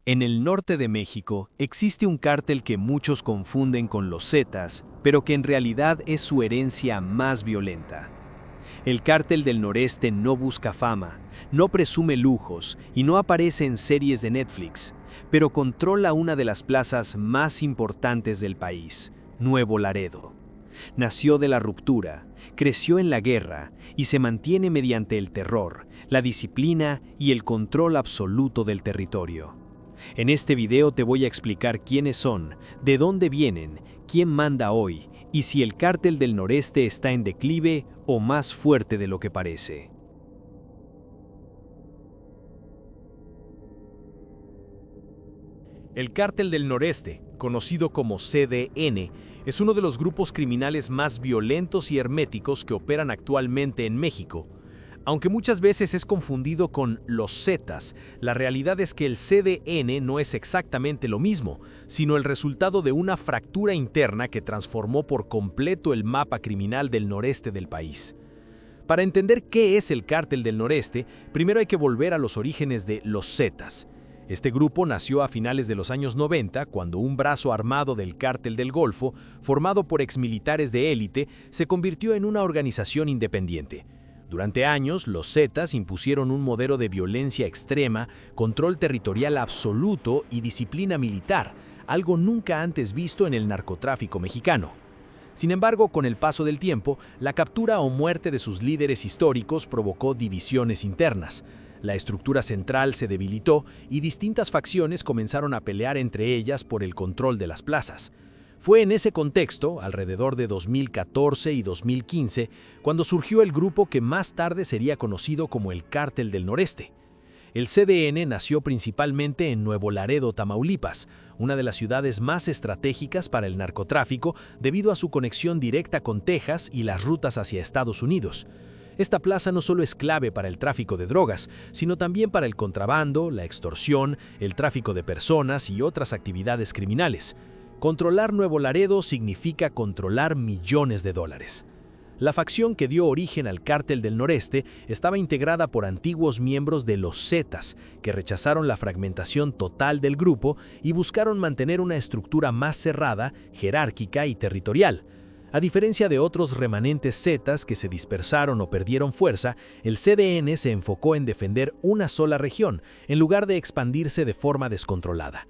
En el norte de México existe un cártel que muchos confunden con los Zetas, pero que en realidad es su herencia más violenta. El cártel del noreste no busca fama, no presume lujos y no aparece en series de Netflix, pero controla una de las plazas más importantes del país, Nuevo Laredo. Nació de la ruptura, creció en la guerra y se mantiene mediante el terror, la disciplina y el control absoluto del territorio. En este video te voy a explicar quiénes son, de dónde vienen, quién manda hoy y si el cártel del noreste está en declive o más fuerte de lo que parece. El Cártel del Noreste, conocido como CDN, es uno de los grupos criminales más violentos y herméticos que operan actualmente en México. Aunque muchas veces es confundido con los Zetas, la realidad es que el CDN no es exactamente lo mismo, sino el resultado de una fractura interna que transformó por completo el mapa criminal del noreste del país. Para entender qué es el Cártel del Noreste, primero hay que volver a los orígenes de los Zetas. Este grupo nació a finales de los años 90, cuando un brazo armado del Cártel del Golfo, formado por exmilitares de élite, se convirtió en una organización independiente. Durante años, los Zetas impusieron un modelo de violencia extrema, control territorial absoluto y disciplina militar, algo nunca antes visto en el narcotráfico mexicano. Sin embargo, con el paso del tiempo, la captura o muerte de sus líderes históricos provocó divisiones internas. La estructura central se debilitó y distintas facciones comenzaron a pelear entre ellas por el control de las plazas. Fue en ese contexto, alrededor de 2014 y 2015, cuando surgió el grupo que más tarde sería conocido como el Cártel del Noreste. El CDN nació principalmente en Nuevo Laredo, Tamaulipas, una de las ciudades más estratégicas para el narcotráfico debido a su conexión directa con Texas y las rutas hacia Estados Unidos. Esta plaza no solo es clave para el tráfico de drogas, sino también para el contrabando, la extorsión, el tráfico de personas y otras actividades criminales. Controlar Nuevo Laredo significa controlar millones de dólares. La facción que dio origen al Cártel del Noreste estaba integrada por antiguos miembros de los Zetas, que rechazaron la fragmentación total del grupo y buscaron mantener una estructura más cerrada, jerárquica y territorial. A diferencia de otros remanentes Zetas que se dispersaron o perdieron fuerza, el CDN se enfocó en defender una sola región, en lugar de expandirse de forma descontrolada.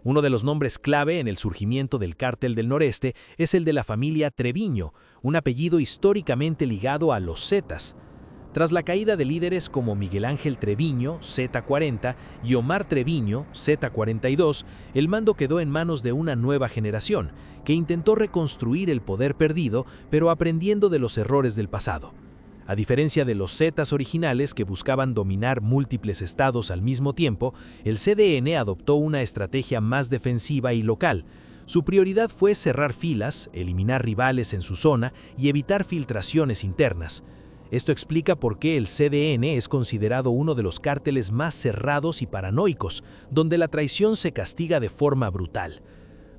Uno de los nombres clave en el surgimiento del Cártel del Noreste es el de la familia Treviño, un apellido históricamente ligado a los Zetas. Tras la caída de líderes como Miguel Ángel Treviño, Z40, y Omar Treviño, Z42, el mando quedó en manos de una nueva generación, que intentó reconstruir el poder perdido, pero aprendiendo de los errores del pasado. A diferencia de los Zetas originales que buscaban dominar múltiples estados al mismo tiempo, el CDN adoptó una estrategia más defensiva y local. Su prioridad fue cerrar filas, eliminar rivales en su zona y evitar filtraciones internas. Esto explica por qué el CDN es considerado uno de los cárteles más cerrados y paranoicos, donde la traición se castiga de forma brutal.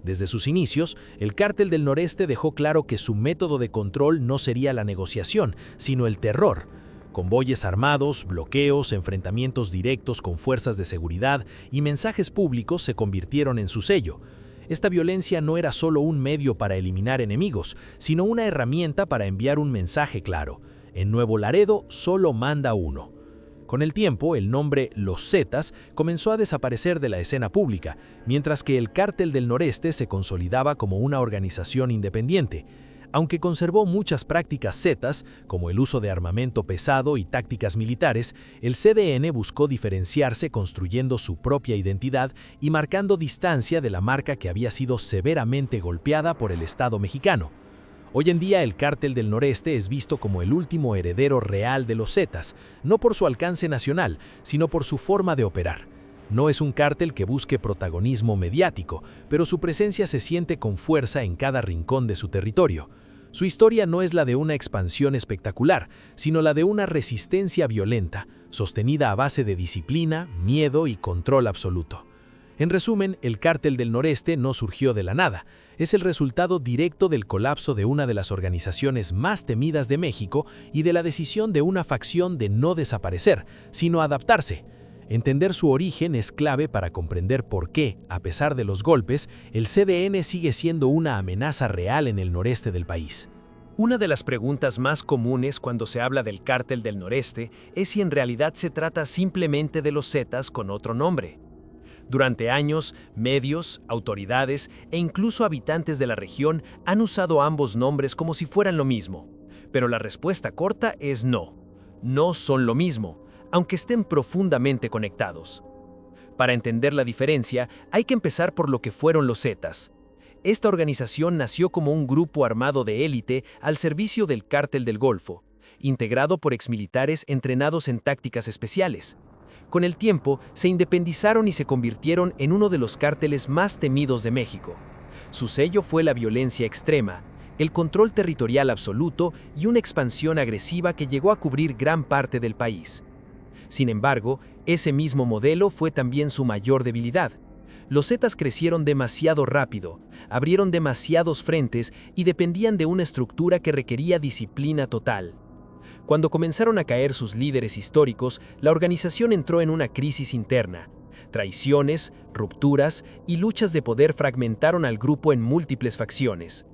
Desde sus inicios, el Cártel del Noreste dejó claro que su método de control no sería la negociación, sino el terror. Convoyes armados, bloqueos, enfrentamientos directos con fuerzas de seguridad y mensajes públicos se convirtieron en su sello. Esta violencia no era solo un medio para eliminar enemigos, sino una herramienta para enviar un mensaje claro: en Nuevo Laredo solo manda uno. Con el tiempo, el nombre Los Zetas comenzó a desaparecer de la escena pública, mientras que el Cártel del Noreste se consolidaba como una organización independiente. Aunque conservó muchas prácticas Zetas, como el uso de armamento pesado y tácticas militares, el CDN buscó diferenciarse construyendo su propia identidad y marcando distancia de la marca que había sido severamente golpeada por el Estado mexicano. Hoy en día el Cártel del Noreste es visto como el último heredero real de los Zetas, no por su alcance nacional, sino por su forma de operar. No es un cártel que busque protagonismo mediático, pero su presencia se siente con fuerza en cada rincón de su territorio. Su historia no es la de una expansión espectacular, sino la de una resistencia violenta, sostenida a base de disciplina, miedo y control absoluto. En resumen, el Cártel del Noreste no surgió de la nada. Es el resultado directo del colapso de una de las organizaciones más temidas de México y de la decisión de una facción de no desaparecer, sino adaptarse. Entender su origen es clave para comprender por qué, a pesar de los golpes, el CDN sigue siendo una amenaza real en el noreste del país. Una de las preguntas más comunes cuando se habla del Cártel del Noreste es si en realidad se trata simplemente de los Zetas con otro nombre. Durante años, medios, autoridades e incluso habitantes de la región han usado ambos nombres como si fueran lo mismo. Pero la respuesta corta es no. No son lo mismo, aunque estén profundamente conectados. Para entender la diferencia, hay que empezar por lo que fueron los Zetas. Esta organización nació como un grupo armado de élite al servicio del Cártel del Golfo, integrado por exmilitares entrenados en tácticas especiales. Con el tiempo, se independizaron y se convirtieron en uno de los cárteles más temidos de México. Su sello fue la violencia extrema, el control territorial absoluto y una expansión agresiva que llegó a cubrir gran parte del país. Sin embargo, ese mismo modelo fue también su mayor debilidad. Los Zetas crecieron demasiado rápido, abrieron demasiados frentes y dependían de una estructura que requería disciplina total. Cuando comenzaron a caer sus líderes históricos, la organización entró en una crisis interna. Traiciones, rupturas y luchas de poder fragmentaron al grupo en múltiples facciones.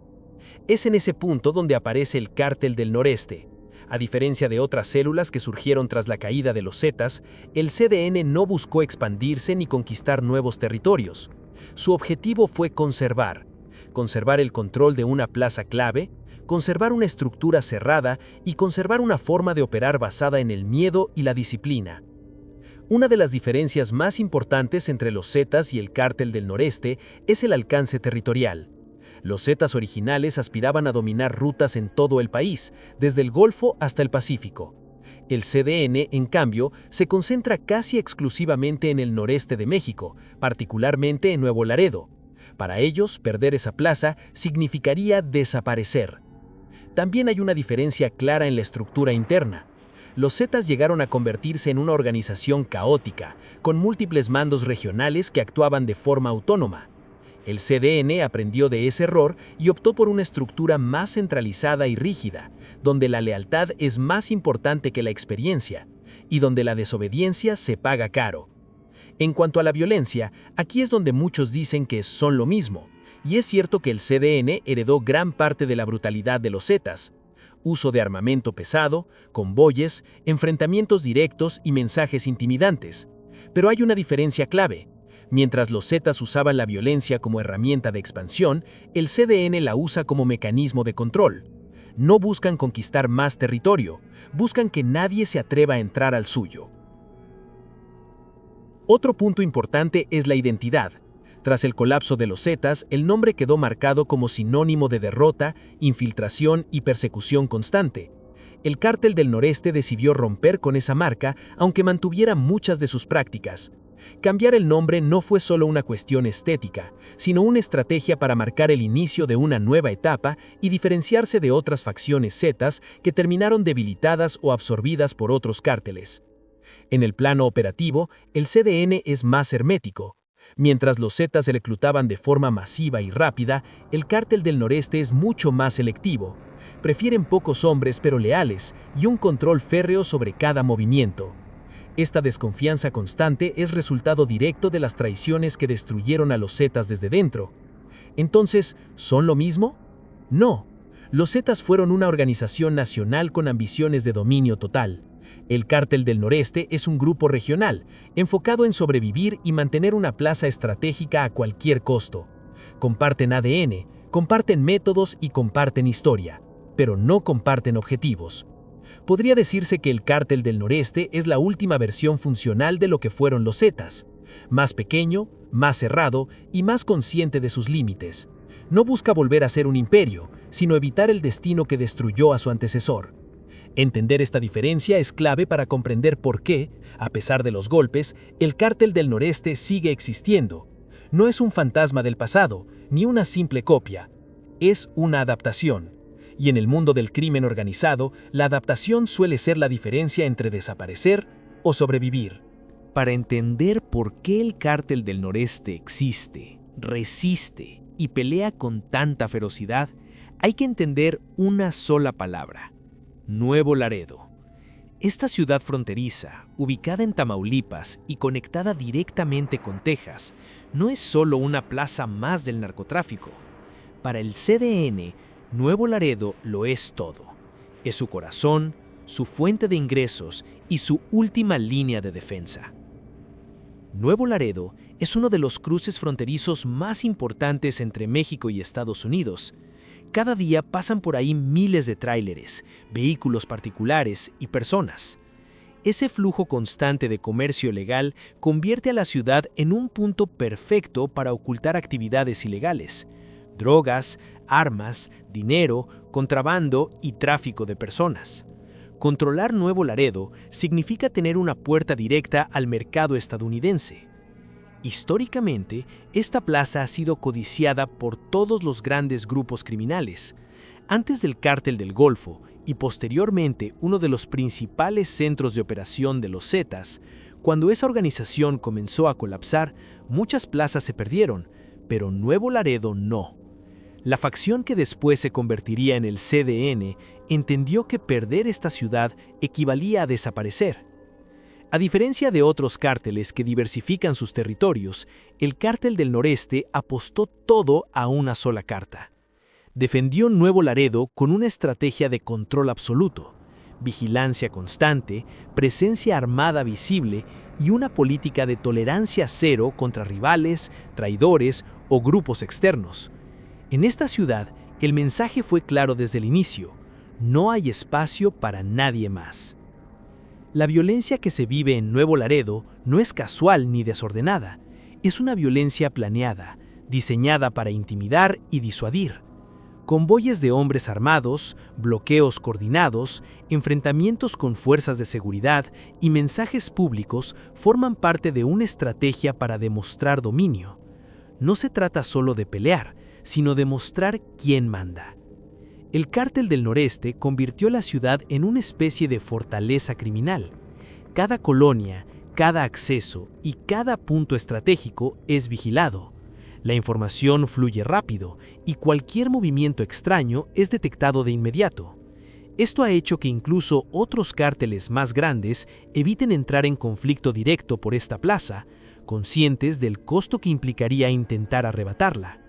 Es en ese punto donde aparece el Cártel del Noreste. A diferencia de otras células que surgieron tras la caída de los Zetas, el CDN no buscó expandirse ni conquistar nuevos territorios. Su objetivo fue conservar el control de una plaza clave, conservar una estructura cerrada y conservar una forma de operar basada en el miedo y la disciplina. Una de las diferencias más importantes entre los Zetas y el Cártel del Noreste es el alcance territorial. Los Zetas originales aspiraban a dominar rutas en todo el país, desde el Golfo hasta el Pacífico. El CDN, en cambio, se concentra casi exclusivamente en el noreste de México, particularmente en Nuevo Laredo. Para ellos, perder esa plaza significaría desaparecer. También hay una diferencia clara en la estructura interna. Los Zetas llegaron a convertirse en una organización caótica, con múltiples mandos regionales que actuaban de forma autónoma. El CDN aprendió de ese error y optó por una estructura más centralizada y rígida, donde la lealtad es más importante que la experiencia, y donde la desobediencia se paga caro. En cuanto a la violencia, aquí es donde muchos dicen que son lo mismo, y es cierto que el CDN heredó gran parte de la brutalidad de los Zetas. Uso de armamento pesado, convoyes, enfrentamientos directos y mensajes intimidantes. Pero hay una diferencia clave. Mientras los Zetas usaban la violencia como herramienta de expansión, el CDN la usa como mecanismo de control. No buscan conquistar más territorio, buscan que nadie se atreva a entrar al suyo. Otro punto importante es la identidad. Tras el colapso de los Zetas, el nombre quedó marcado como sinónimo de derrota, infiltración y persecución constante. El Cártel del Noreste decidió romper con esa marca, aunque mantuviera muchas de sus prácticas. Cambiar el nombre no fue solo una cuestión estética, sino una estrategia para marcar el inicio de una nueva etapa y diferenciarse de otras facciones Zetas que terminaron debilitadas o absorbidas por otros cárteles. En el plano operativo, el CDN es más hermético. Mientras los Zetas se reclutaban de forma masiva y rápida, el Cártel del Noreste es mucho más selectivo. Prefieren pocos hombres pero leales y un control férreo sobre cada movimiento. Esta desconfianza constante es resultado directo de las traiciones que destruyeron a los Zetas desde dentro. Entonces, ¿son lo mismo? No. Los Zetas fueron una organización nacional con ambiciones de dominio total. El Cártel del Noreste es un grupo regional, enfocado en sobrevivir y mantener una plaza estratégica a cualquier costo. Comparten ADN, comparten métodos y comparten historia, pero no comparten objetivos. Podría decirse que el Cártel del Noreste es la última versión funcional de lo que fueron los Zetas. Más pequeño, más cerrado y más consciente de sus límites. No busca volver a ser un imperio, sino evitar el destino que destruyó a su antecesor. Entender esta diferencia es clave para comprender por qué, a pesar de los golpes, el Cártel del Noreste sigue existiendo. No es un fantasma del pasado, ni una simple copia. Es una adaptación. Y en el mundo del crimen organizado, la adaptación suele ser la diferencia entre desaparecer o sobrevivir. Para entender por qué el Cártel del Noreste existe, resiste y pelea con tanta ferocidad, hay que entender una sola palabra: Nuevo Laredo. Esta ciudad fronteriza, ubicada en Tamaulipas y conectada directamente con Texas, no es solo una plaza más del narcotráfico. Para el CDN, Nuevo Laredo lo es todo. Es su corazón, su fuente de ingresos y su última línea de defensa. Nuevo Laredo es uno de los cruces fronterizos más importantes entre México y Estados Unidos. Cada día pasan por ahí miles de tráileres, vehículos particulares y personas. Ese flujo constante de comercio ilegal convierte a la ciudad en un punto perfecto para ocultar actividades ilegales: drogas, armas, dinero, contrabando y tráfico de personas. Controlar Nuevo Laredo significa tener una puerta directa al mercado estadounidense. Históricamente, esta plaza ha sido codiciada por todos los grandes grupos criminales. Antes del Cártel del Golfo y posteriormente uno de los principales centros de operación de los Zetas, cuando esa organización comenzó a colapsar, muchas plazas se perdieron, pero Nuevo Laredo no. La facción que después se convertiría en el CDN entendió que perder esta ciudad equivalía a desaparecer. A diferencia de otros cárteles que diversifican sus territorios, el Cártel del Noreste apostó todo a una sola carta. Defendió Nuevo Laredo con una estrategia de control absoluto, vigilancia constante, presencia armada visible y una política de tolerancia cero contra rivales, traidores o grupos externos. En esta ciudad, el mensaje fue claro desde el inicio: no hay espacio para nadie más. La violencia que se vive en Nuevo Laredo no es casual ni desordenada, es una violencia planeada, diseñada para intimidar y disuadir. Convoyes de hombres armados, bloqueos coordinados, enfrentamientos con fuerzas de seguridad y mensajes públicos forman parte de una estrategia para demostrar dominio. No se trata solo de pelear, sino de mostrar quién manda. El Cártel del Noreste convirtió la ciudad en una especie de fortaleza criminal. Cada colonia, cada acceso y cada punto estratégico es vigilado. La información fluye rápido y cualquier movimiento extraño es detectado de inmediato. Esto ha hecho que incluso otros cárteles más grandes eviten entrar en conflicto directo por esta plaza, conscientes del costo que implicaría intentar arrebatarla.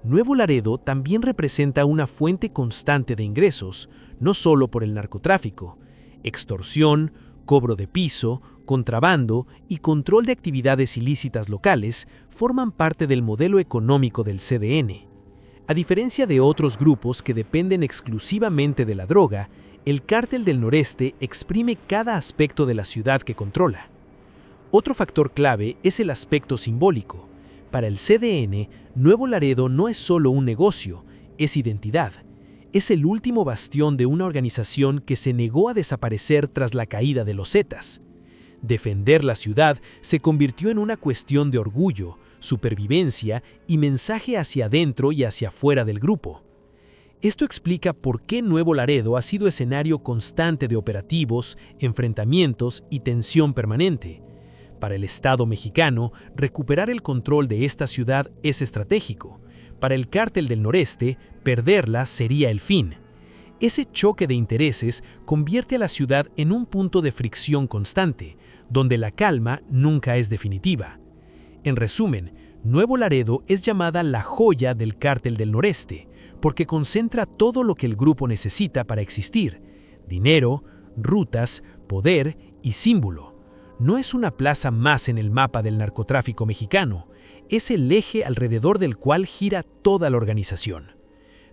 Nuevo Laredo también representa una fuente constante de ingresos, no solo por el narcotráfico. Extorsión, cobro de piso, contrabando y control de actividades ilícitas locales forman parte del modelo económico del CDN. A diferencia de otros grupos que dependen exclusivamente de la droga, el Cártel del Noreste exprime cada aspecto de la ciudad que controla. Otro factor clave es el aspecto simbólico. Para el CDN, Nuevo Laredo no es solo un negocio, es identidad. Es el último bastión de una organización que se negó a desaparecer tras la caída de los Zetas. Defender la ciudad se convirtió en una cuestión de orgullo, supervivencia y mensaje hacia adentro y hacia afuera del grupo. Esto explica por qué Nuevo Laredo ha sido escenario constante de operativos, enfrentamientos y tensión permanente. Para el Estado mexicano, recuperar el control de esta ciudad es estratégico. Para el Cártel del Noreste, perderla sería el fin. Ese choque de intereses convierte a la ciudad en un punto de fricción constante, donde la calma nunca es definitiva. En resumen, Nuevo Laredo es llamada la joya del Cártel del Noreste, porque concentra todo lo que el grupo necesita para existir: dinero, rutas, poder y símbolo. No es una plaza más en el mapa del narcotráfico mexicano, es el eje alrededor del cual gira toda la organización.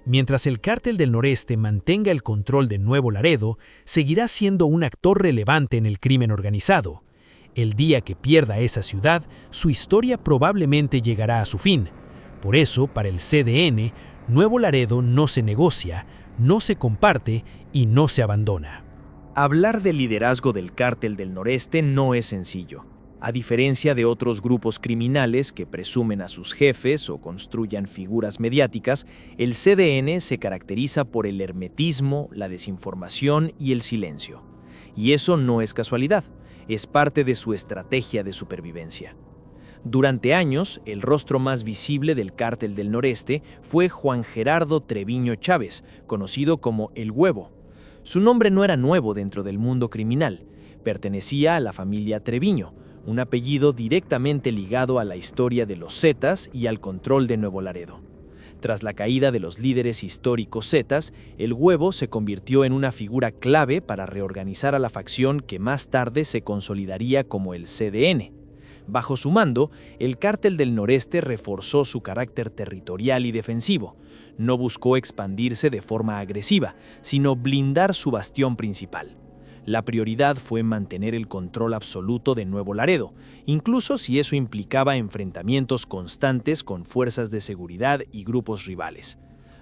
Mientras el Cártel del Noreste mantenga el control de Nuevo Laredo, seguirá siendo un actor relevante en el crimen organizado. El día que pierda esa ciudad, su historia probablemente llegará a su fin. Por eso, para el CDN, Nuevo Laredo no se negocia, no se comparte y no se abandona. Hablar del liderazgo del Cártel del Noreste no es sencillo. A diferencia de otros grupos criminales que presumen a sus jefes o construyan figuras mediáticas, el CDN se caracteriza por el hermetismo, la desinformación y el silencio. Y eso no es casualidad, es parte de su estrategia de supervivencia. Durante años, el rostro más visible del Cártel del Noreste fue Juan Gerardo Treviño Chávez, conocido como El Huevo. Su nombre no era nuevo dentro del mundo criminal, pertenecía a la familia Treviño, un apellido directamente ligado a la historia de los Zetas y al control de Nuevo Laredo. Tras la caída de los líderes históricos Zetas, el Huevo se convirtió en una figura clave para reorganizar a la facción que más tarde se consolidaría como el CDN. Bajo su mando, el Cártel del Noreste reforzó su carácter territorial y defensivo. No buscó expandirse de forma agresiva, sino blindar su bastión principal. La prioridad fue mantener el control absoluto de Nuevo Laredo, incluso si eso implicaba enfrentamientos constantes con fuerzas de seguridad y grupos rivales.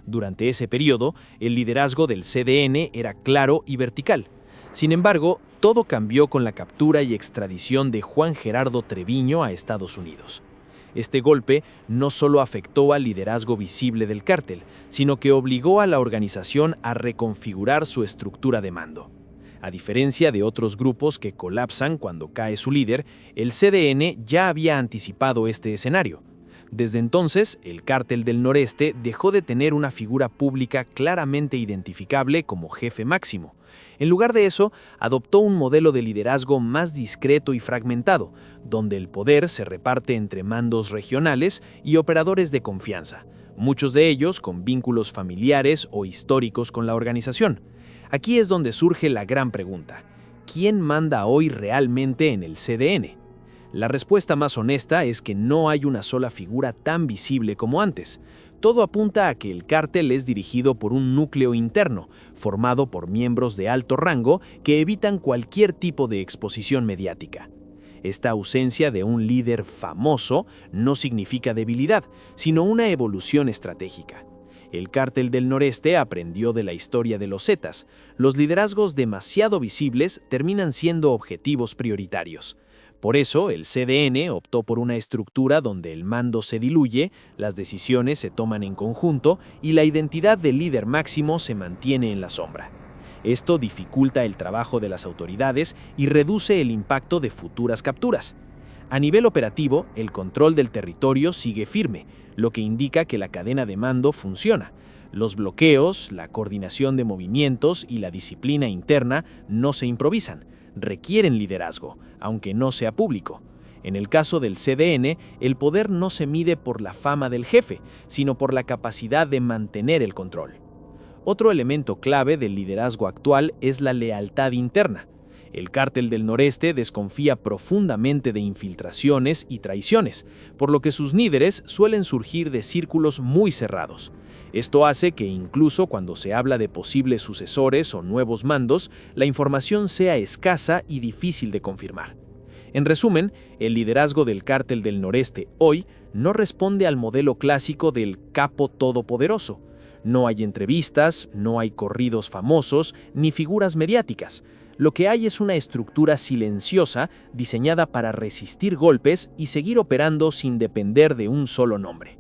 Durante ese periodo, el liderazgo del CDN era claro y vertical. Sin embargo, todo cambió con la captura y extradición de Juan Gerardo Treviño a Estados Unidos. Este golpe no solo afectó al liderazgo visible del cártel, sino que obligó a la organización a reconfigurar su estructura de mando. A diferencia de otros grupos que colapsan cuando cae su líder, el CDN ya había anticipado este escenario. Desde entonces, el Cártel del Noreste dejó de tener una figura pública claramente identificable como jefe máximo. En lugar de eso, adoptó un modelo de liderazgo más discreto y fragmentado, donde el poder se reparte entre mandos regionales y operadores de confianza, muchos de ellos con vínculos familiares o históricos con la organización. Aquí es donde surge la gran pregunta: ¿quién manda hoy realmente en el CDN? La respuesta más honesta es que no hay una sola figura tan visible como antes. Todo apunta a que el cártel es dirigido por un núcleo interno, formado por miembros de alto rango que evitan cualquier tipo de exposición mediática. Esta ausencia de un líder famoso no significa debilidad, sino una evolución estratégica. El Cártel del Noreste aprendió de la historia de los Zetas. Los liderazgos demasiado visibles terminan siendo objetivos prioritarios. Por eso, el CDN optó por una estructura donde el mando se diluye, las decisiones se toman en conjunto y la identidad del líder máximo se mantiene en la sombra. Esto dificulta el trabajo de las autoridades y reduce el impacto de futuras capturas. A nivel operativo, el control del territorio sigue firme, lo que indica que la cadena de mando funciona. Los bloqueos, la coordinación de movimientos y la disciplina interna no se improvisan, requieren liderazgo, aunque no sea público. En el caso del CDN, el poder no se mide por la fama del jefe, sino por la capacidad de mantener el control. Otro elemento clave del liderazgo actual es la lealtad interna. El Cártel del Noreste desconfía profundamente de infiltraciones y traiciones, por lo que sus líderes suelen surgir de círculos muy cerrados. Esto hace que incluso cuando se habla de posibles sucesores o nuevos mandos, la información sea escasa y difícil de confirmar. En resumen, el liderazgo del Cártel del Noreste hoy no responde al modelo clásico del capo todopoderoso. No hay entrevistas, no hay corridos famosos, ni figuras mediáticas. Lo que hay es una estructura silenciosa diseñada para resistir golpes y seguir operando sin depender de un solo nombre.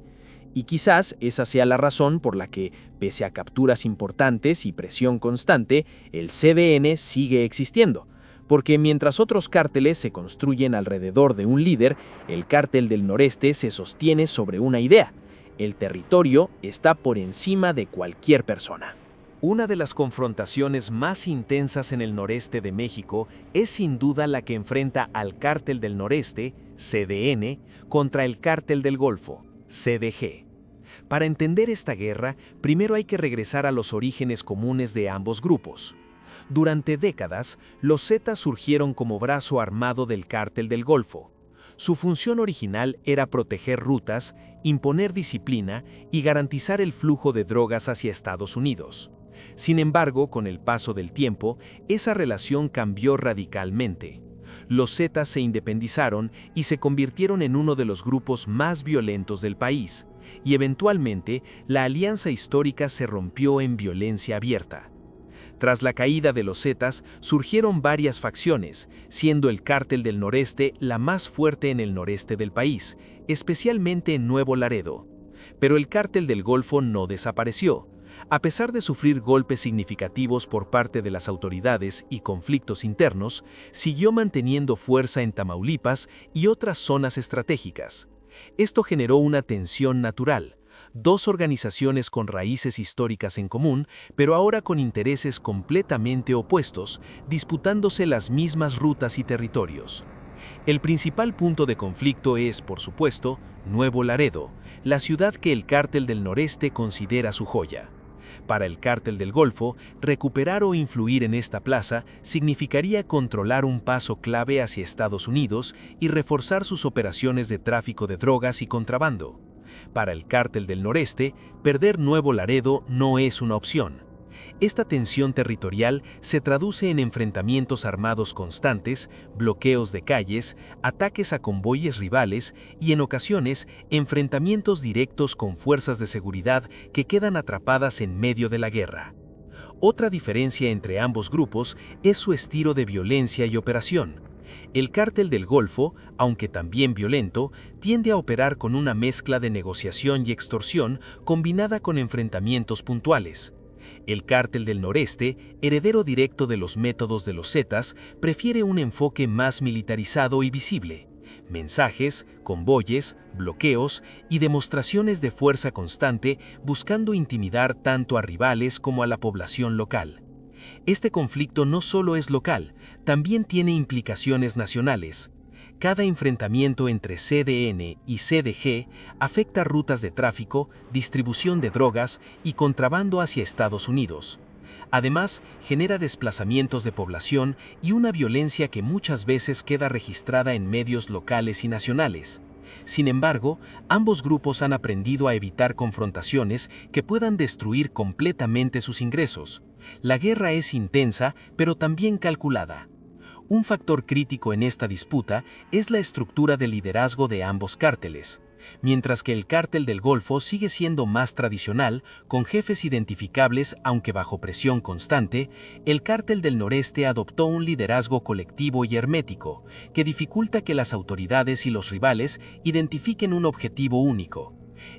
Y quizás esa sea la razón por la que, pese a capturas importantes y presión constante, el CDN sigue existiendo. Porque mientras otros cárteles se construyen alrededor de un líder, el Cártel del Noreste se sostiene sobre una idea: el territorio está por encima de cualquier persona. Una de las confrontaciones más intensas en el noreste de México es sin duda la que enfrenta al Cártel del Noreste, CDN, contra el Cártel del Golfo, CDG. Para entender esta guerra, primero hay que regresar a los orígenes comunes de ambos grupos. Durante décadas, los Zetas surgieron como brazo armado del Cártel del Golfo. Su función original era proteger rutas, imponer disciplina y garantizar el flujo de drogas hacia Estados Unidos. Sin embargo, con el paso del tiempo, esa relación cambió radicalmente. Los Zetas se independizaron y se convirtieron en uno de los grupos más violentos del país, y eventualmente la alianza histórica se rompió en violencia abierta. Tras la caída de los Zetas, surgieron varias facciones, siendo el Cártel del Noreste la más fuerte en el noreste del país, especialmente en Nuevo Laredo. Pero el Cártel del Golfo no desapareció. A pesar de sufrir golpes significativos por parte de las autoridades y conflictos internos, siguió manteniendo fuerza en Tamaulipas y otras zonas estratégicas. Esto generó una tensión natural, Dos organizaciones con raíces históricas en común, pero ahora con intereses completamente opuestos, disputándose las mismas rutas y territorios. El principal punto de conflicto es, por supuesto, Nuevo Laredo, la ciudad que el Cártel del Noreste considera su joya. Para el Cártel del Golfo, recuperar o influir en esta plaza significaría controlar un paso clave hacia Estados Unidos y reforzar sus operaciones de tráfico de drogas y contrabando. Para el Cártel del Noreste, perder Nuevo Laredo no es una opción. Esta tensión territorial se traduce en enfrentamientos armados constantes, bloqueos de calles, ataques a convoyes rivales y, en ocasiones, enfrentamientos directos con fuerzas de seguridad que quedan atrapadas en medio de la guerra. Otra diferencia entre ambos grupos es su estilo de violencia y operación. El Cártel del Golfo, aunque también violento, tiende a operar con una mezcla de negociación y extorsión combinada con enfrentamientos puntuales. El Cártel del Noreste, heredero directo de los métodos de los Zetas, prefiere un enfoque más militarizado y visible. Mensajes, convoyes, bloqueos y demostraciones de fuerza constante buscando intimidar tanto a rivales como a la población local. Este conflicto no solo es local, también tiene implicaciones nacionales. Cada enfrentamiento entre CDN y CDG afecta rutas de tráfico, distribución de drogas y contrabando hacia Estados Unidos. Además, genera desplazamientos de población y una violencia que muchas veces queda registrada en medios locales y nacionales. Sin embargo, ambos grupos han aprendido a evitar confrontaciones que puedan destruir completamente sus ingresos. La guerra es intensa, pero también calculada. Un factor crítico en esta disputa es la estructura de liderazgo de ambos cárteles. Mientras que el Cártel del Golfo sigue siendo más tradicional, con jefes identificables aunque bajo presión constante, el Cártel del Noreste adoptó un liderazgo colectivo y hermético, que dificulta que las autoridades y los rivales identifiquen un objetivo único.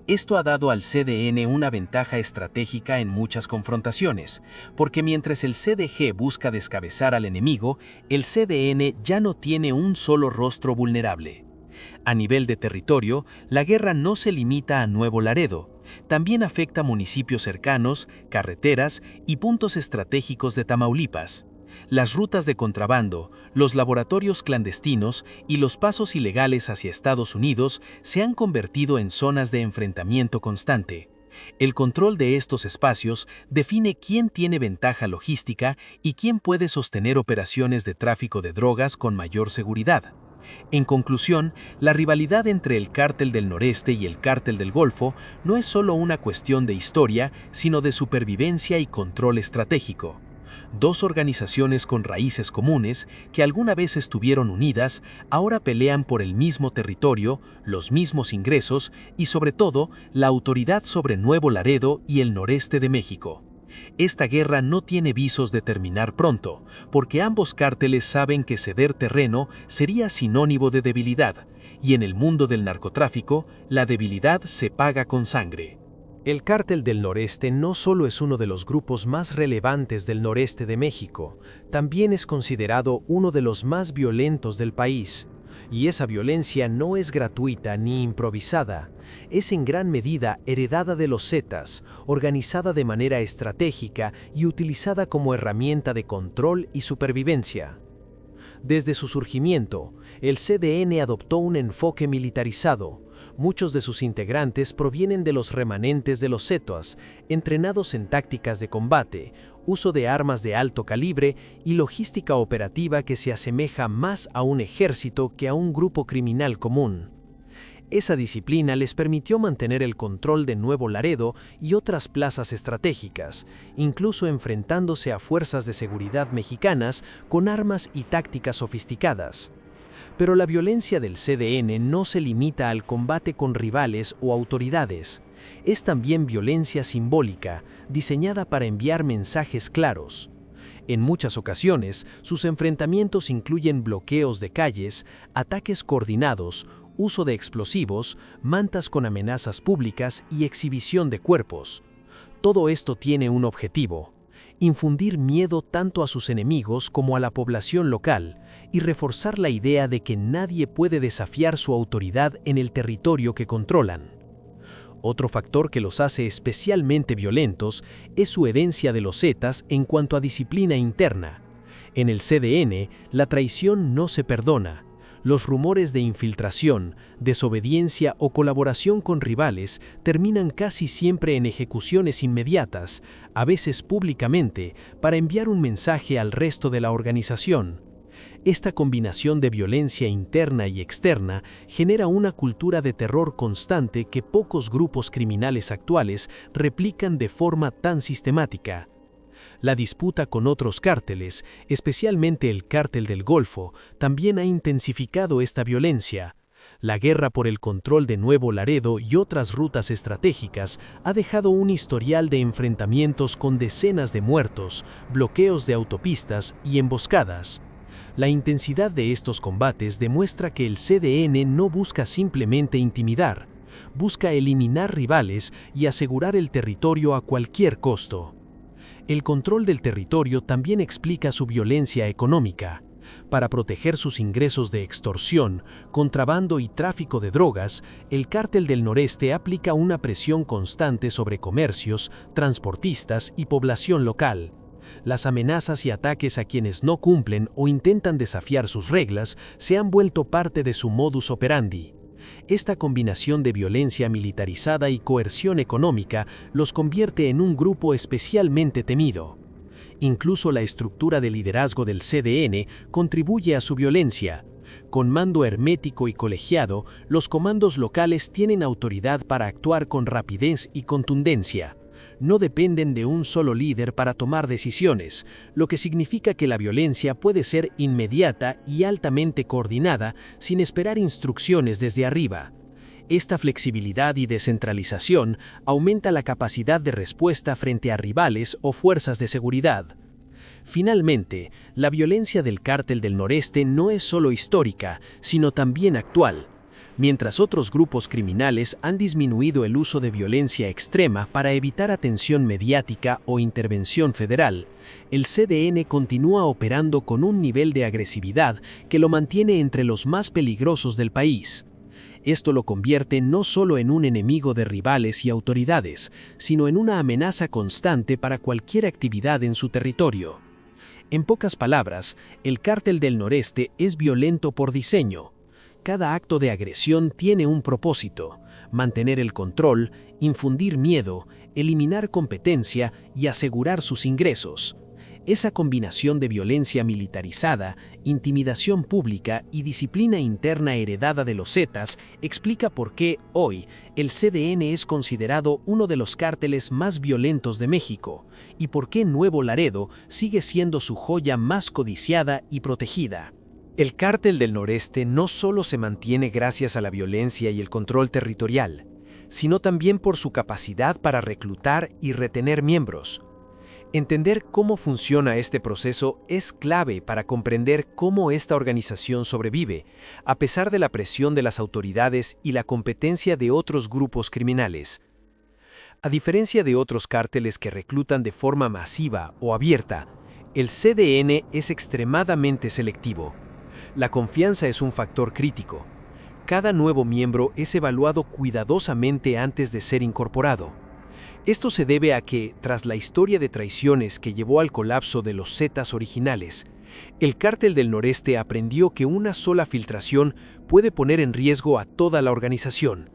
Esto ha dado al CDN una ventaja estratégica en muchas confrontaciones, porque mientras el CDG busca descabezar al enemigo, el CDN ya no tiene un solo rostro vulnerable. A nivel de territorio, la guerra no se limita a Nuevo Laredo, también afecta municipios cercanos, carreteras y puntos estratégicos de Tamaulipas. Las rutas de contrabando, los laboratorios clandestinos y los pasos ilegales hacia Estados Unidos se han convertido en zonas de enfrentamiento constante. El control de estos espacios define quién tiene ventaja logística y quién puede sostener operaciones de tráfico de drogas con mayor seguridad. En conclusión, la rivalidad entre el Cártel del Noreste y el Cártel del Golfo no es solo una cuestión de historia, sino de supervivencia y control estratégico. Dos organizaciones con raíces comunes, que alguna vez estuvieron unidas, ahora pelean por el mismo territorio, los mismos ingresos y, sobre todo, la autoridad sobre Nuevo Laredo y el noreste de México. Esta guerra no tiene visos de terminar pronto, porque ambos cárteles saben que ceder terreno sería sinónimo de debilidad, y en el mundo del narcotráfico, la debilidad se paga con sangre. El Cártel del Noreste no solo es uno de los grupos más relevantes del noreste de México, también es considerado uno de los más violentos del país. Y esa violencia no es gratuita ni improvisada, es en gran medida heredada de los Zetas, organizada de manera estratégica y utilizada como herramienta de control y supervivencia. Desde su surgimiento, el CDN adoptó un enfoque militarizado. Muchos de sus integrantes provienen de los remanentes de los Zetas, entrenados en tácticas de combate, uso de armas de alto calibre y logística operativa que se asemeja más a un ejército que a un grupo criminal común. Esa disciplina les permitió mantener el control de Nuevo Laredo y otras plazas estratégicas, incluso enfrentándose a fuerzas de seguridad mexicanas con armas y tácticas sofisticadas. Pero la violencia del CDN no se limita al combate con rivales o autoridades. Es también violencia simbólica, diseñada para enviar mensajes claros. En muchas ocasiones, sus enfrentamientos incluyen bloqueos de calles, ataques coordinados, uso de explosivos, mantas con amenazas públicas y exhibición de cuerpos. Todo esto tiene un objetivo: infundir miedo tanto a sus enemigos como a la población local y reforzar la idea de que nadie puede desafiar su autoridad en el territorio que controlan. Otro factor que los hace especialmente violentos es su herencia de los Zetas en cuanto a disciplina interna. En el CDN, la traición no se perdona. Los rumores de infiltración, desobediencia o colaboración con rivales terminan casi siempre en ejecuciones inmediatas, a veces públicamente, para enviar un mensaje al resto de la organización. Esta combinación de violencia interna y externa genera una cultura de terror constante que pocos grupos criminales actuales replican de forma tan sistemática. La disputa con otros cárteles, especialmente el Cártel del Golfo, también ha intensificado esta violencia. La guerra por el control de Nuevo Laredo y otras rutas estratégicas ha dejado un historial de enfrentamientos con decenas de muertos, bloqueos de autopistas y emboscadas. La intensidad de estos combates demuestra que el CDN no busca simplemente intimidar, busca eliminar rivales y asegurar el territorio a cualquier costo. El control del territorio también explica su violencia económica. Para proteger sus ingresos de extorsión, contrabando y tráfico de drogas, el Cártel del Noreste aplica una presión constante sobre comercios, transportistas y población local. Las amenazas y ataques a quienes no cumplen o intentan desafiar sus reglas se han vuelto parte de su modus operandi. Esta combinación de violencia militarizada y coerción económica los convierte en un grupo especialmente temido. Incluso la estructura de liderazgo del CDN contribuye a su violencia. Con mando hermético y colegiado, los comandos locales tienen autoridad para actuar con rapidez y contundencia. No dependen de un solo líder para tomar decisiones, lo que significa que la violencia puede ser inmediata y altamente coordinada sin esperar instrucciones desde arriba. Esta flexibilidad y descentralización aumenta la capacidad de respuesta frente a rivales o fuerzas de seguridad. Finalmente, la violencia del Cártel del Noreste no es solo histórica, sino también actual. Mientras otros grupos criminales han disminuido el uso de violencia extrema para evitar atención mediática o intervención federal, el CDN continúa operando con un nivel de agresividad que lo mantiene entre los más peligrosos del país. Esto lo convierte no solo en un enemigo de rivales y autoridades, sino en una amenaza constante para cualquier actividad en su territorio. En pocas palabras, el Cártel del Noreste es violento por diseño. Cada acto de agresión tiene un propósito: mantener el control, infundir miedo, eliminar competencia y asegurar sus ingresos. Esa combinación de violencia militarizada, intimidación pública y disciplina interna heredada de los Zetas explica por qué hoy el CDN es considerado uno de los cárteles más violentos de México y por qué Nuevo Laredo sigue siendo su joya más codiciada y protegida. El Cártel del Noreste no solo se mantiene gracias a la violencia y el control territorial, sino también por su capacidad para reclutar y retener miembros. Entender cómo funciona este proceso es clave para comprender cómo esta organización sobrevive, a pesar de la presión de las autoridades y la competencia de otros grupos criminales. A diferencia de otros cárteles que reclutan de forma masiva o abierta, el CDN es extremadamente selectivo. La confianza es un factor crítico. Cada nuevo miembro es evaluado cuidadosamente antes de ser incorporado. Esto se debe a que, tras la historia de traiciones que llevó al colapso de los Zetas originales, el Cártel del Noreste aprendió que una sola filtración puede poner en riesgo a toda la organización.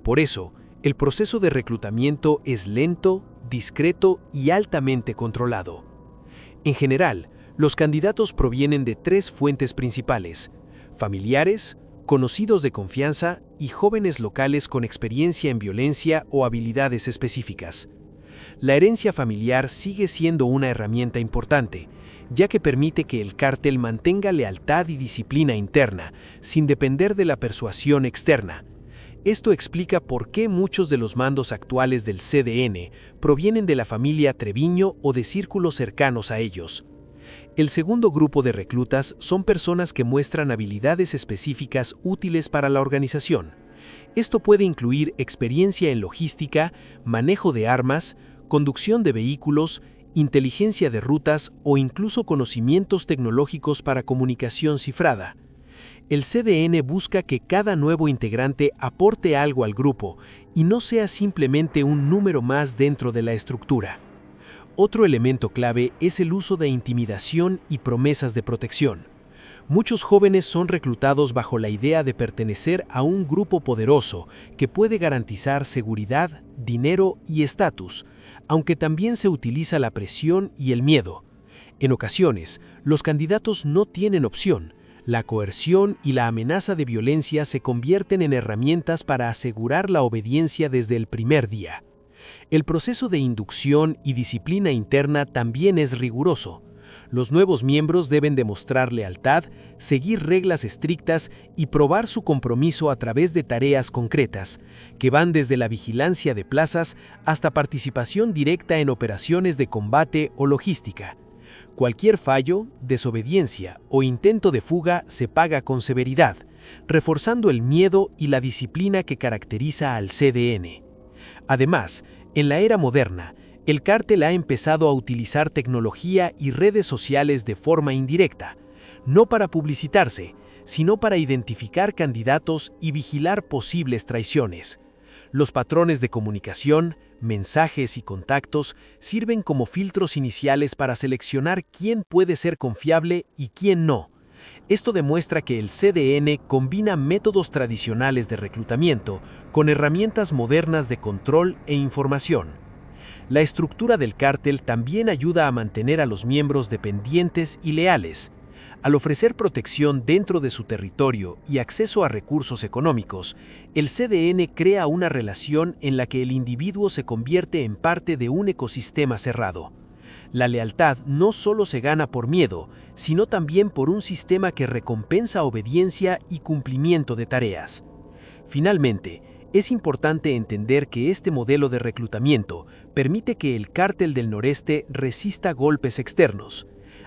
Por eso, el proceso de reclutamiento es lento, discreto y altamente controlado. En general, los candidatos provienen de 3 fuentes principales: familiares, conocidos de confianza y jóvenes locales con experiencia en violencia o habilidades específicas. La herencia familiar sigue siendo una herramienta importante, ya que permite que el cártel mantenga lealtad y disciplina interna, sin depender de la persuasión externa. Esto explica por qué muchos de los mandos actuales del CDN provienen de la familia Treviño o de círculos cercanos a ellos. El segundo grupo de reclutas son personas que muestran habilidades específicas útiles para la organización. Esto puede incluir experiencia en logística, manejo de armas, conducción de vehículos, inteligencia de rutas o incluso conocimientos tecnológicos para comunicación cifrada. El CDN busca que cada nuevo integrante aporte algo al grupo y no sea simplemente un número más dentro de la estructura. Otro elemento clave es el uso de intimidación y promesas de protección. Muchos jóvenes son reclutados bajo la idea de pertenecer a un grupo poderoso que puede garantizar seguridad, dinero y estatus, aunque también se utiliza la presión y el miedo. En ocasiones, los candidatos no tienen opción. La coerción y la amenaza de violencia se convierten en herramientas para asegurar la obediencia desde el primer día. El proceso de inducción y disciplina interna también es riguroso. Los nuevos miembros deben demostrar lealtad, seguir reglas estrictas y probar su compromiso a través de tareas concretas, que van desde la vigilancia de plazas hasta participación directa en operaciones de combate o logística. Cualquier fallo, desobediencia o intento de fuga se paga con severidad, reforzando el miedo y la disciplina que caracteriza al CDN. Además, en la era moderna, el cártel ha empezado a utilizar tecnología y redes sociales de forma indirecta, no para publicitarse, sino para identificar candidatos y vigilar posibles traiciones. Los patrones de comunicación, mensajes y contactos sirven como filtros iniciales para seleccionar quién puede ser confiable y quién no. Esto demuestra que el CDN combina métodos tradicionales de reclutamiento con herramientas modernas de control e información. La estructura del cártel también ayuda a mantener a los miembros dependientes y leales. Al ofrecer protección dentro de su territorio y acceso a recursos económicos, el CDN crea una relación en la que el individuo se convierte en parte de un ecosistema cerrado. La lealtad no solo se gana por miedo, sino también por un sistema que recompensa obediencia y cumplimiento de tareas. Finalmente, es importante entender que este modelo de reclutamiento permite que el Cártel del Noreste resista golpes externos.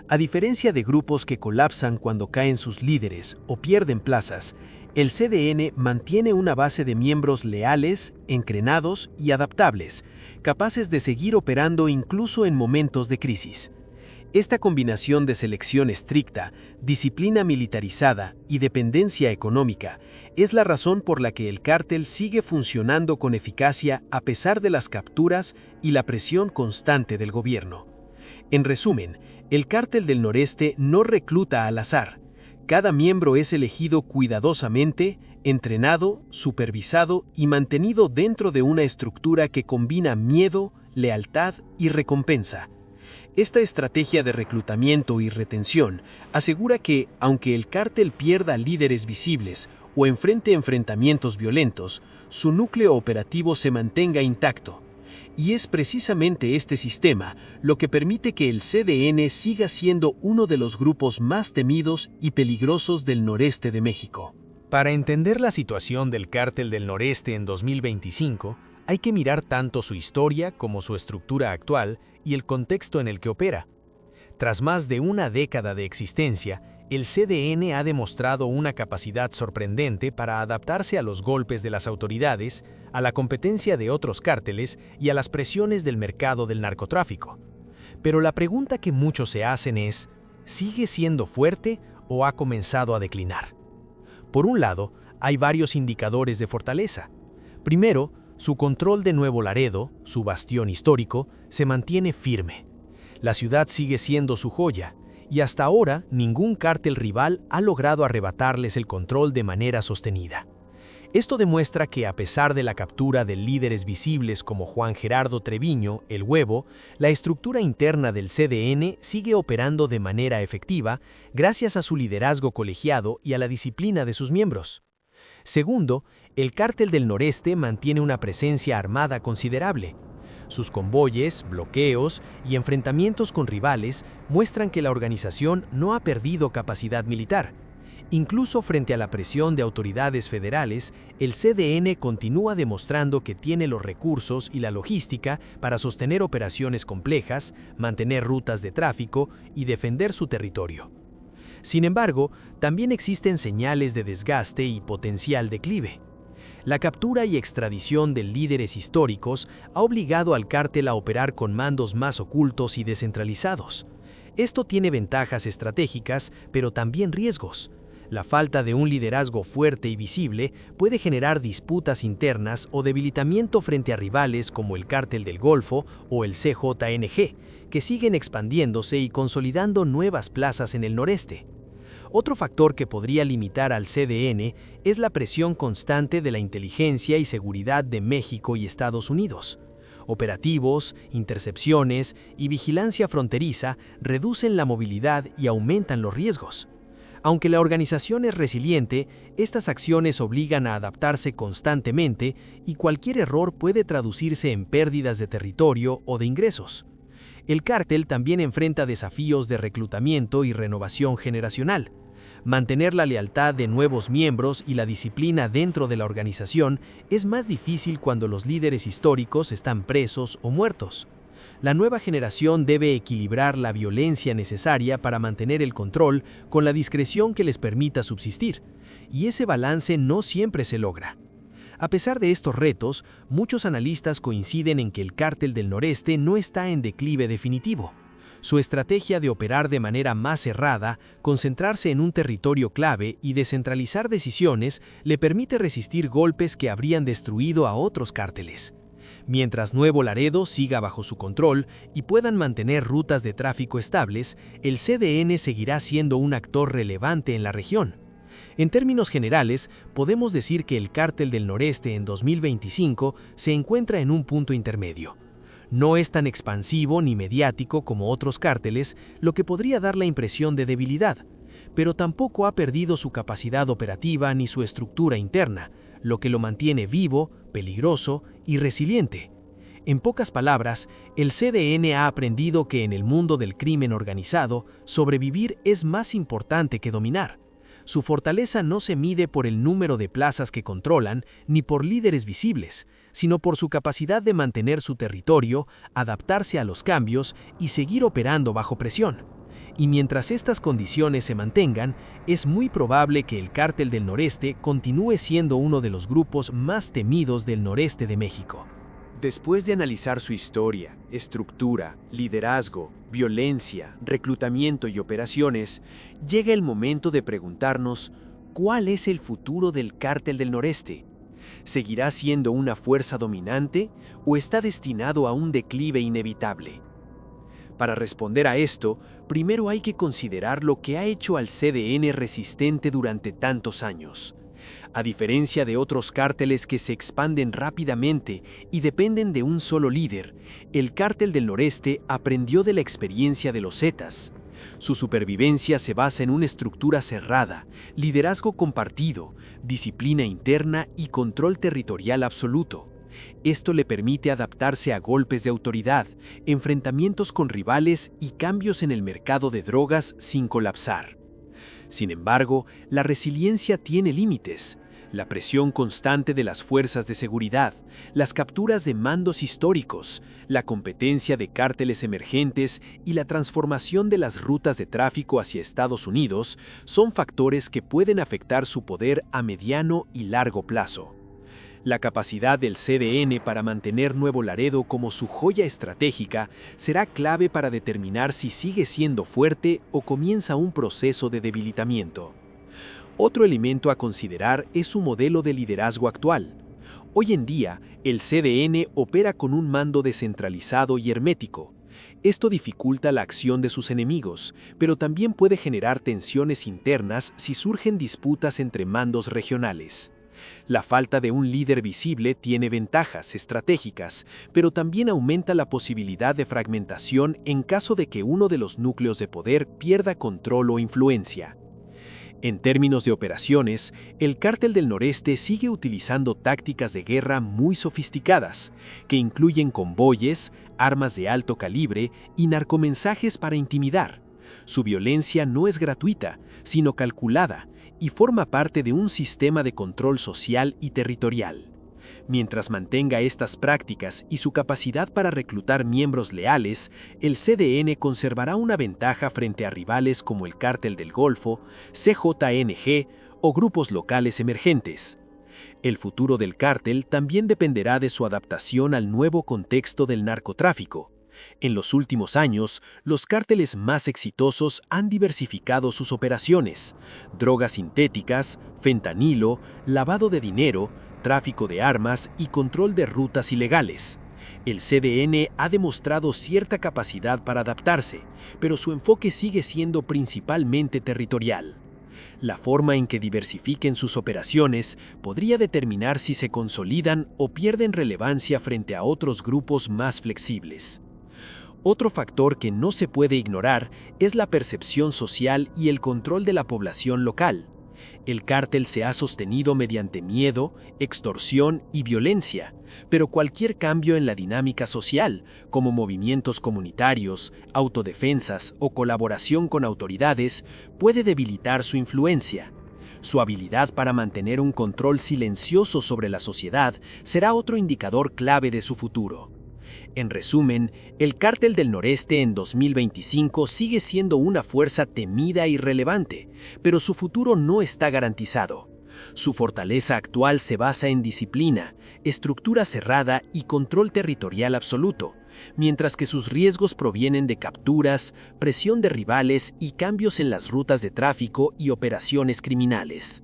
A diferencia de grupos que colapsan cuando caen sus líderes o pierden plazas, el CDN mantiene una base de miembros leales, entrenados y adaptables, capaces de seguir operando incluso en momentos de crisis. Esta combinación de selección estricta, disciplina militarizada y dependencia económica es la razón por la que el cártel sigue funcionando con eficacia a pesar de las capturas y la presión constante del gobierno. En resumen, el Cártel del Noreste no recluta al azar. Cada miembro es elegido cuidadosamente, entrenado, supervisado y mantenido dentro de una estructura que combina miedo, lealtad y recompensa. Esta estrategia de reclutamiento y retención asegura que, aunque el cártel pierda líderes visibles o enfrente enfrentamientos violentos, su núcleo operativo se mantenga intacto. Y es precisamente este sistema lo que permite que el CDN siga siendo uno de los grupos más temidos y peligrosos del noreste de México. Para entender la situación del Cártel del Noreste en 2025, hay que mirar tanto su historia como su estructura actual y el contexto en el que opera. Tras más de una década de existencia, el CDN ha demostrado una capacidad sorprendente para adaptarse a los golpes de las autoridades, a la competencia de otros cárteles y a las presiones del mercado del narcotráfico. Pero la pregunta que muchos se hacen es, ¿sigue siendo fuerte o ha comenzado a declinar? Por un lado, hay varios indicadores de fortaleza. Primero, su control de Nuevo Laredo, su bastión histórico, se mantiene firme. La ciudad sigue siendo su joya, y hasta ahora ningún cártel rival ha logrado arrebatarles el control de manera sostenida. Esto demuestra que a pesar de la captura de líderes visibles como Juan Gerardo Treviño, el Huevo, la estructura interna del CDN sigue operando de manera efectiva gracias a su liderazgo colegiado y a la disciplina de sus miembros. Segundo, el Cártel del Noreste mantiene una presencia armada considerable. Sus convoyes, bloqueos y enfrentamientos con rivales muestran que la organización no ha perdido capacidad militar. Incluso frente a la presión de autoridades federales, el CDN continúa demostrando que tiene los recursos y la logística para sostener operaciones complejas, mantener rutas de tráfico y defender su territorio. Sin embargo, también existen señales de desgaste y potencial declive. La captura y extradición de líderes históricos ha obligado al cártel a operar con mandos más ocultos y descentralizados. Esto tiene ventajas estratégicas, pero también riesgos. La falta de un liderazgo fuerte y visible puede generar disputas internas o debilitamiento frente a rivales como el Cártel del Golfo o el CJNG, que siguen expandiéndose y consolidando nuevas plazas en el noreste. Otro factor que podría limitar al CDN es la presión constante de la inteligencia y seguridad de México y Estados Unidos. Operativos, intercepciones y vigilancia fronteriza reducen la movilidad y aumentan los riesgos. Aunque la organización es resiliente, estas acciones obligan a adaptarse constantemente y cualquier error puede traducirse en pérdidas de territorio o de ingresos. El cártel también enfrenta desafíos de reclutamiento y renovación generacional. Mantener la lealtad de nuevos miembros y la disciplina dentro de la organización es más difícil cuando los líderes históricos están presos o muertos. La nueva generación debe equilibrar la violencia necesaria para mantener el control con la discreción que les permita subsistir, y ese balance no siempre se logra. A pesar de estos retos, muchos analistas coinciden en que el Cártel del Noreste no está en declive definitivo. Su estrategia de operar de manera más cerrada, concentrarse en un territorio clave y descentralizar decisiones le permite resistir golpes que habrían destruido a otros cárteles. Mientras Nuevo Laredo siga bajo su control y puedan mantener rutas de tráfico estables, el CDN seguirá siendo un actor relevante en la región. En términos generales, podemos decir que el Cártel del Noreste en 2025 se encuentra en un punto intermedio. No es tan expansivo ni mediático como otros cárteles, lo que podría dar la impresión de debilidad, pero tampoco ha perdido su capacidad operativa ni su estructura interna, lo que lo mantiene vivo, peligroso y resiliente. En pocas palabras, el CDN ha aprendido que en el mundo del crimen organizado, sobrevivir es más importante que dominar. Su fortaleza no se mide por el número de plazas que controlan ni por líderes visibles, sino por su capacidad de mantener su territorio, adaptarse a los cambios y seguir operando bajo presión. Y mientras estas condiciones se mantengan, es muy probable que el Cártel del Noreste continúe siendo uno de los grupos más temidos del noreste de México. Después de analizar su historia, estructura, liderazgo, violencia, reclutamiento y operaciones, llega el momento de preguntarnos ¿cuál es el futuro del Cártel del Noreste? ¿Seguirá siendo una fuerza dominante o está destinado a un declive inevitable? Para responder a esto, primero hay que considerar lo que ha hecho al CDN resistente durante tantos años. A diferencia de otros cárteles que se expanden rápidamente y dependen de un solo líder, el Cártel del Noreste aprendió de la experiencia de los Zetas. Su supervivencia se basa en una estructura cerrada, liderazgo compartido, disciplina interna y control territorial absoluto. Esto le permite adaptarse a golpes de autoridad, enfrentamientos con rivales y cambios en el mercado de drogas sin colapsar. Sin embargo, la resiliencia tiene límites. La presión constante de las fuerzas de seguridad, las capturas de mandos históricos, la competencia de cárteles emergentes y la transformación de las rutas de tráfico hacia Estados Unidos son factores que pueden afectar su poder a mediano y largo plazo. La capacidad del CDN para mantener Nuevo Laredo como su joya estratégica será clave para determinar si sigue siendo fuerte o comienza un proceso de debilitamiento. Otro elemento a considerar es su modelo de liderazgo actual. Hoy en día, el CDN opera con un mando descentralizado y hermético. Esto dificulta la acción de sus enemigos, pero también puede generar tensiones internas si surgen disputas entre mandos regionales. La falta de un líder visible tiene ventajas estratégicas, pero también aumenta la posibilidad de fragmentación en caso de que uno de los núcleos de poder pierda control o influencia. En términos de operaciones, el Cártel del Noreste sigue utilizando tácticas de guerra muy sofisticadas, que incluyen convoyes, armas de alto calibre y narcomensajes para intimidar. Su violencia no es gratuita, sino calculada, y forma parte de un sistema de control social y territorial. Mientras mantenga estas prácticas y su capacidad para reclutar miembros leales, el CDN conservará una ventaja frente a rivales como el Cártel del Golfo, CJNG o grupos locales emergentes. El futuro del cártel también dependerá de su adaptación al nuevo contexto del narcotráfico. En los últimos años, los cárteles más exitosos han diversificado sus operaciones: drogas sintéticas, fentanilo, lavado de dinero, tráfico de armas y control de rutas ilegales. El CDN ha demostrado cierta capacidad para adaptarse, pero su enfoque sigue siendo principalmente territorial. La forma en que diversifiquen sus operaciones podría determinar si se consolidan o pierden relevancia frente a otros grupos más flexibles. Otro factor que no se puede ignorar es la percepción social y el control de la población local. El cártel se ha sostenido mediante miedo, extorsión y violencia, pero cualquier cambio en la dinámica social, como movimientos comunitarios, autodefensas o colaboración con autoridades, puede debilitar su influencia. Su habilidad para mantener un control silencioso sobre la sociedad será otro indicador clave de su futuro. En resumen, el Cártel del Noreste en 2025 sigue siendo una fuerza temida y relevante, pero su futuro no está garantizado. Su fortaleza actual se basa en disciplina, estructura cerrada y control territorial absoluto, mientras que sus riesgos provienen de capturas, presión de rivales y cambios en las rutas de tráfico y operaciones criminales.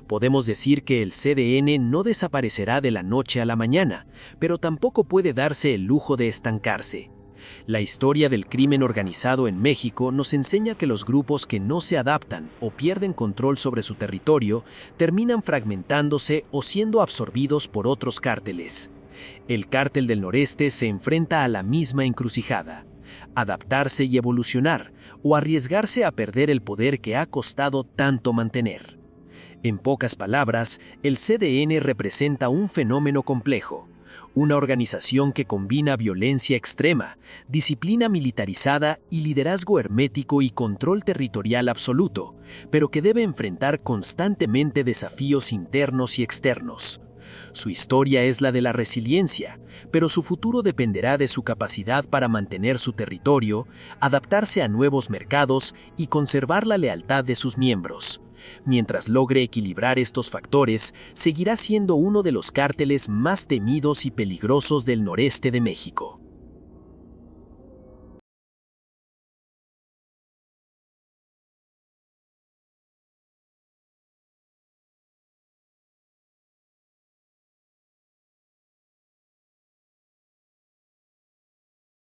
Podemos decir que el CDN no desaparecerá de la noche a la mañana, pero tampoco puede darse el lujo de estancarse. La historia del crimen organizado en México nos enseña que los grupos que no se adaptan o pierden control sobre su territorio terminan fragmentándose o siendo absorbidos por otros cárteles. El Cártel del Noreste se enfrenta a la misma encrucijada: adaptarse y evolucionar, o arriesgarse a perder el poder que ha costado tanto mantener. En pocas palabras, el CDN representa un fenómeno complejo, una organización que combina violencia extrema, disciplina militarizada y liderazgo hermético y control territorial absoluto, pero que debe enfrentar constantemente desafíos internos y externos. Su historia es la de la resiliencia, pero su futuro dependerá de su capacidad para mantener su territorio, adaptarse a nuevos mercados y conservar la lealtad de sus miembros. Mientras logre equilibrar estos factores, seguirá siendo uno de los cárteles más temidos y peligrosos del noreste de México.